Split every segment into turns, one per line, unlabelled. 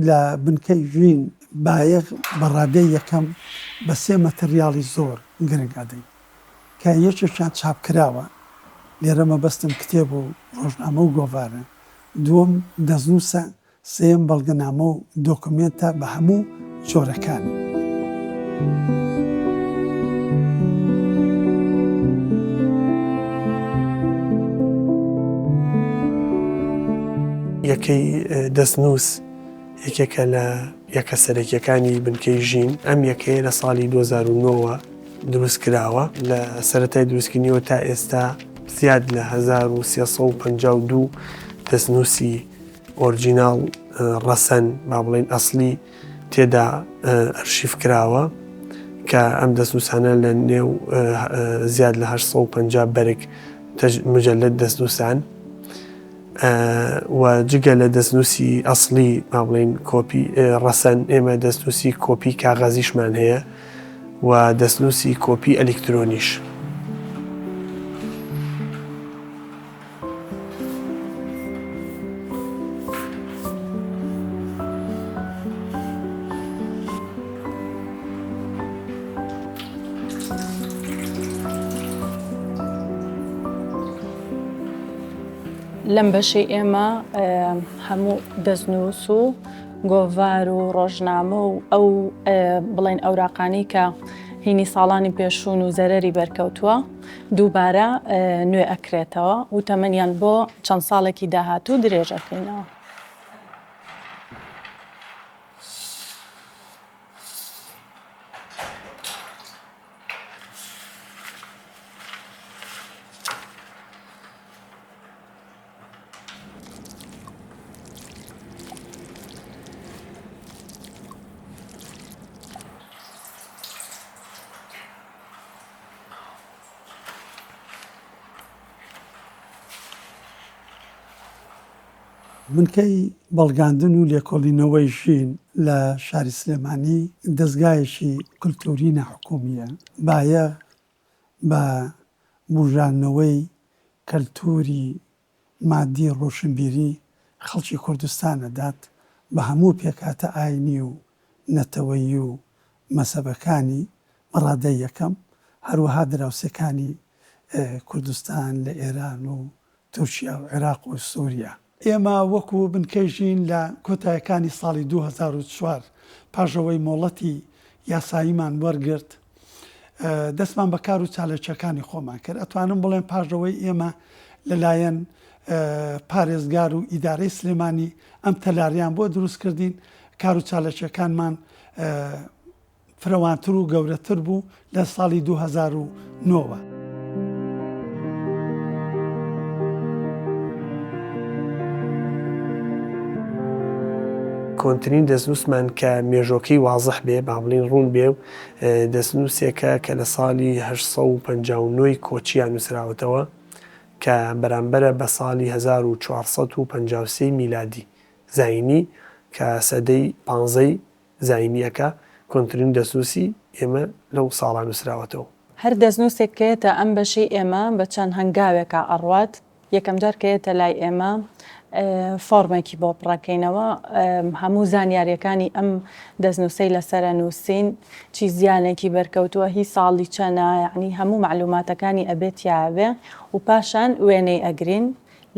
لە بنکەی ژین بایەخ بەڕادەی یەکەم بە 3 مەتریاڵی زۆر گرنگادەین کە یەکێکیان چاپکراوە، لێرە مەبەستم کتێب و ڕۆژنامە و گۆڤارە، دووەم دەستنووسە، سێم بەڵگەنامە و دۆکومێنتە بە هەموو جۆرەکانی.
یەکەی دەستنووس یەکێکە لە یەکە سەرەکیەکانی بنکەی ژین. ئەم یەکەیە لە ساڵی 2009 دروست کراوە. لە سەرەتای دروستکردنیەوە تا ئێستا زیاد لە 1352 دەستنووسی ئۆرجیناڵ ڕەسەن با بڵێن ئەسلی تێدا ئەرشیف کراوە کە ئەم دەستنووسانە لە نێو زیاد لە 850 بەرگ مجەلەد دەستنووسان و جگە لە دەستنووسی ئەسلی با بڵێن کۆپی ڕەسەن، ئێمە دەستنووسی کۆپی کاغەزیشمان هەیە و دەستنووسی کۆپی ئەلکترۆنیش.
لەم بەشەی ئێمە هەموو دەستنووس و گۆڤار و ڕۆژنامە و ئەو بڵێن ئەوراقانی کە هینی ساڵانی پێشوون و زەرەری بەرکەوتووە دووبارە نوێ ئەکرێتەوە و تەمەنیان بۆ چەند ساڵێکی داهاتوو درێژەکەینەوە.
بنکەی بەڵگاندن و لێکۆڵینەوەی ژین لە شاری سلێمانی دەستگایەکی کولتوری ناحکومیە، بایە بە بژاردنەوەی کەلتوری مادی ڕۆشنبیری خەڵکی کوردستانەدات بە هەموو پێکاتە ئاینی و نەتەوەیی و مەسەبەکانی بەڕادەی یەکەم، هەروەها دراوسەکانی کوردستان لە ئێران و تورکیا و عێراق و سووریا. ئێمە وەکو بنکەی ژین لە کۆتاییەکانی ساڵی 2004 پاژەوەی مۆڵەتی یاساییمان وەرگرت دەستمان بە کار و چالەکیەکانی خۆمان کرد. ئەتوانم بڵێن پاژەوەی ئێمە لەلایەن پارێزگار و ئیدارەی سلێمانی ئەم تەلاریان بۆ دروست کردین، کار و چالەکیەکانمان فراوانتر و گەورەتر بوو لە ساڵی 2009.
کۆنتترین دەستنووسمان کە مێژۆکەی وازح بێ با بڵین ڕوون بێ و دەستنووسێکە کە لە ساڵی 1950 کۆچیان نووسراوەتەوە کە بەرامبەرە بە ساڵی 1453 میلادی زاینی کە سەدەی 15 زاینیەکە. کۆنتترین دەستنووسی ئێمە لەو ساڵان نووسراوەتەوە.
هەر دەستنووسێک کەیەتە ئەم بەشەی ئێمە بە چەند هەنگاوێکە ئەڕوات، یەکەم جار کەیەتە لای ئێمە فۆرمێکی بۆ پڕەکەینەوە هەموو زانیاریەکانی ئەم دەستنووسەی لەسرە نووسین، چی زیانێکی بەرکەوتووە، هی ساڵی چەنە، یعنی هەموو معلوماتەکانی ئەبێت یاوێ و پاشان وێنەی ئەگرین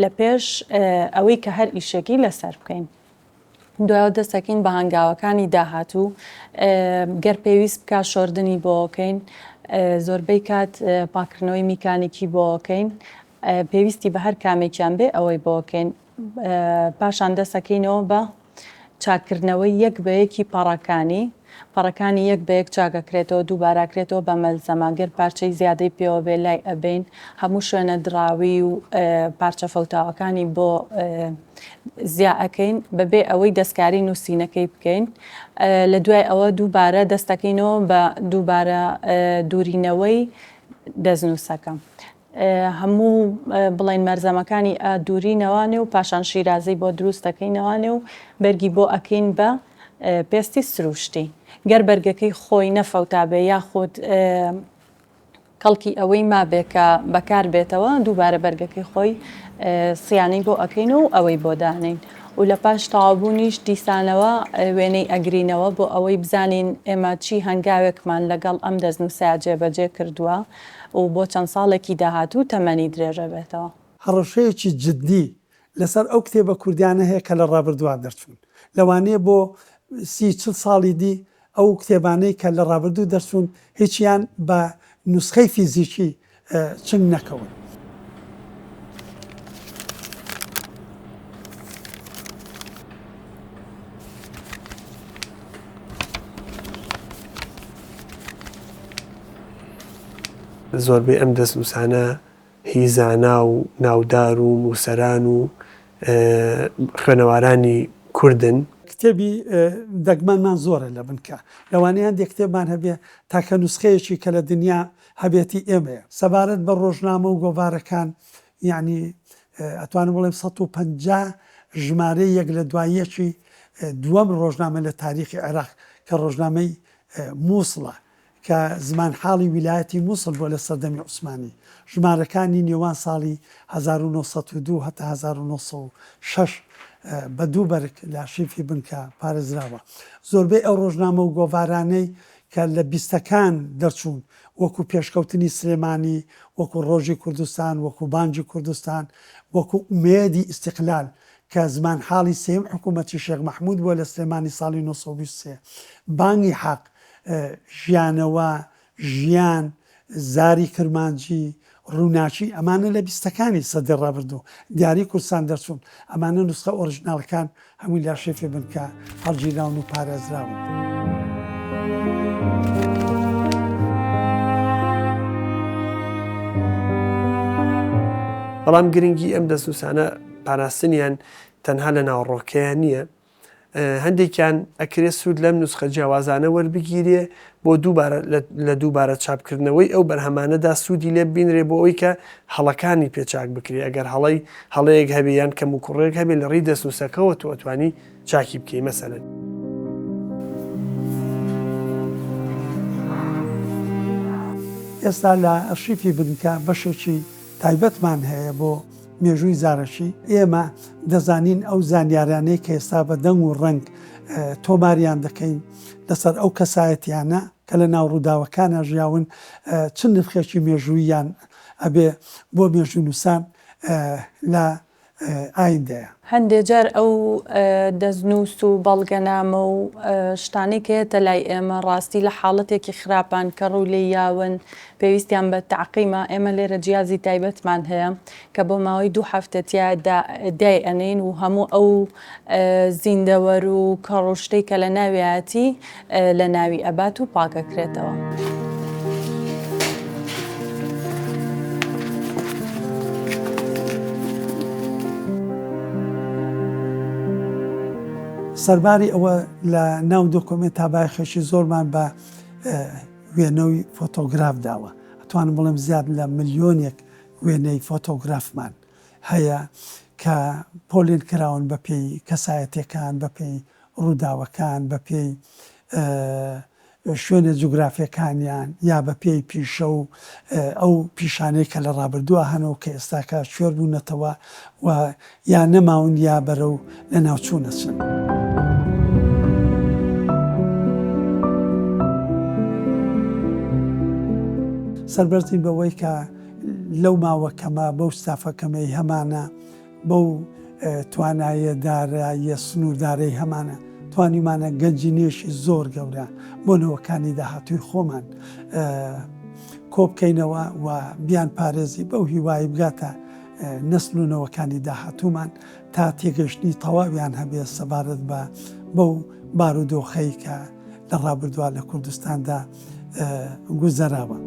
لە پێش ئەوەی کە هەر ئیشێکی لەسەر بکەین. دوایەوە دەستەکەین بە هەنگاوەکانی داهاتوو، گەر پێویست بکات شۆردنی بۆکەین، زۆربەی کات پاکردنەوەی میکانیکی بۆکەین، پێویستی بە هەر کامێکیان بێ ئەوەی بۆکەین. پاشان دەستەکەینەوە بە چاکردنەوەی یەک بە یەکی پەڕەکانی یەک بە یەک چاکەکرێتەوە، دووباراکرێتەوە بە مەلزەما، گەر پارچەی زیادەی پێوە بێ لای ئەبین، هەموو شوێنە دراوی و پارچە فەوتاوەکانی بۆ زیا ئەەکەین بەبێ ئەوەی دەستکاری نووسینەکەی بکەین. لە دوای ئەوە دووبارە دەستەکەینەوە بە دووبارە دوورینەوەی دەستنووسەکە. هەموو بڵین مەرزەمەکانی دوورینەوانێ و پاشان شیرازەی بۆ دروستەکەینەوانێ و بەرگی بۆ ئەکەین بە پێستی سروشتی. گەر بەرگەکەی خۆی نەفەوتا بێ یاخود کەڵکی ئەوەی مابێ کە بەکار بێتەوە، دووبارە بەرگەکەی خۆی سیانەی بۆ ئەکەین و ئەوەی بۆ دانین و لە پاش تەواوبوونیش دیسانەوە وێنەی ئەگرینەوە بۆ ئەوەی بزانین ئێمە چی هەنگاوێکمان لەگەڵ ئەم دەستنووسە جێبەجێ کردووە و بۆ چەند ساڵێکی داهاتوو تەمەنی درێژە بێتەوە.
هەڕەشەیەکی جددی لەسەر ئەو کتێبە کوردیانە هەیە کە لە ڕابردووە دەرچوون، لەوانەیە بۆ 30-40 ساڵی دی ئەو کتێبانەی کە لە ڕابردوو دەرچوون هیچیان بە نوسخەی فیزیکی چنگ نەکەون.
زۆربەی ئەم دەستنووسانە هیزانا و ناودار و نووسەران و خوێنەوارانی کوردن.
کتێبی دەگمانمان زۆرە لە بنکە، لەوانەیە هەندێک کتێبمان هەبێ تاکە نوسخەیەکی کە لە دنیا هەبێتی ئێمەیە. سەبارەت بە ڕۆژنامە و گۆڤارەکان، یعنی ئەتوانم بڵێم 150 ژمارە یەک لە دوایەکی دووەم ڕۆژنامە لە تاریخی عێراق کە ڕۆژنامەی مووسڵە کە زمان حاڵی ویلایەتی مووسڵ بۆ لە سەردەمی عوسمانی، ژمارەکانی نێوان ساڵی 1902 هەتا 1906 بە دوو بەرگ لە شیفی بنکە پارێزراوە. زۆربەی ئەو ڕۆژنامە و گۆڤارانەی کە لە بیستەکان دەرچوون، وەکو پێشکەوتنی سلێمانی، وەکو ڕۆژی کوردستان، وەکو بانجی کوردستان، وەکو ئومێدی ئیستیقلال کە زمان حاڵی سێم حکوومەتی شێخ مەحموود بووە لە سلێمانی ساڵی 1923، بانگی حەق، ژیانەوە، ژیان، زاری کرمانجی، ڕووناچی، ئەمانە لە بیستەکانی سەدەی ڕابردوو دیاری کوردستان دەرچوون. ئەمانە نوسخە ئۆریژناڵەکان هەمووی لە شێفی بنکە هەڵگیراون و پارێزراون.
بەڵام گرنگی ئەم دەستنووسانە پاراستنیان تەنها لە ناوەڕۆکەیان نییە، هەندێکیان ئەکرێت سوود لەم نوسخە جیاوازانە وەربگیرێ بۆ لە دووبارە چاپکردنەوەی ئەو بەرهەمانەدا سوودی لێ بینرێ بۆ ئەوی کە هەڵەکانی پێچاک بکرێ. ئەگەر هەڵەیەک هەبێ یان کەم و کوڕێک هەبێ لە ڕێی دەستنووسەکەەوە تۆ ئەتوانی چاکی بکەی. مەسەلەن
ئێستا لە ئەرشیفی بنکە بەشێکی تایبەتمان هەیە بۆ مێژووی زارەشی. ئێمە دەزانین ئەو زانیاریانەی کە ئێستا بە دەنگ و ڕنگ تۆماریان دەکەین لەسەر ئەو کەسایەتیانە کە لە ناو ڕووداوەکانە ژیاون، چ نرخێکی مێژووییان ئەبێ بۆ مێژوو نووسان لە ئایندەیە.
هەندێک جار ئەو دەستنووس و بەڵگەنامە و شتانەی کە هێتە لای ئێمە ڕاستی لە حاڵەتێکی خراپان کە ڕوو لێ یاون پێویستیان بە تەعقیمە. ئێمە لێرە جیازی تایبەتمان هەیە کە بۆ ماوەی 2 هەفتەتیا دای ئەنین و هەموو ئەو زیندەوەر و کەڕۆشتەی کە لە ناویەتی لە ناوی ئەبات و پاکەکرێتەوە.
سەرباری ئەوە لە ناو دۆکۆمنت تابایخێکی زۆرمان بە وێنەوەی فۆتۆگراف داوە. ئەتوانم بڵێم زیاد لە ملیۆنێک وێنەی فۆتۆگرافمان هەیە کە پۆلین کراون بە پێی کەسایەتەکان، بە پێی ڕووداوەکان، بە پێی شوێنە جوگرافیەکانیان، یا بە پێی پیشە و ئەو پیشانەی کە لە ڕابردووە هەنەوە کە ئێستاکە شوێر بوونەتەوە و یا نەماون یا بەرەو لە ناوچوونە چن. سەربەرزی بەوەی کە لەو ماوەکەمە بەو ستافەکەمەی هەمانە، بەو توانایە داراییە سنووردارەی هەمانە توانیمانە گەنجینێشی زۆر گەورە بۆ نەوەکانی داهاتووی خۆمان کۆ بکەینەوە و بیان پارێزی بەو هیوایی بگاتە نەسلونەوەکانی داهاتوومان تا تێگەشتنی تەواویان هەبێ سەبارەت بە بەو بارودۆخەی کە لە ڕابردووە لە کوردستاندا گوزەراوە.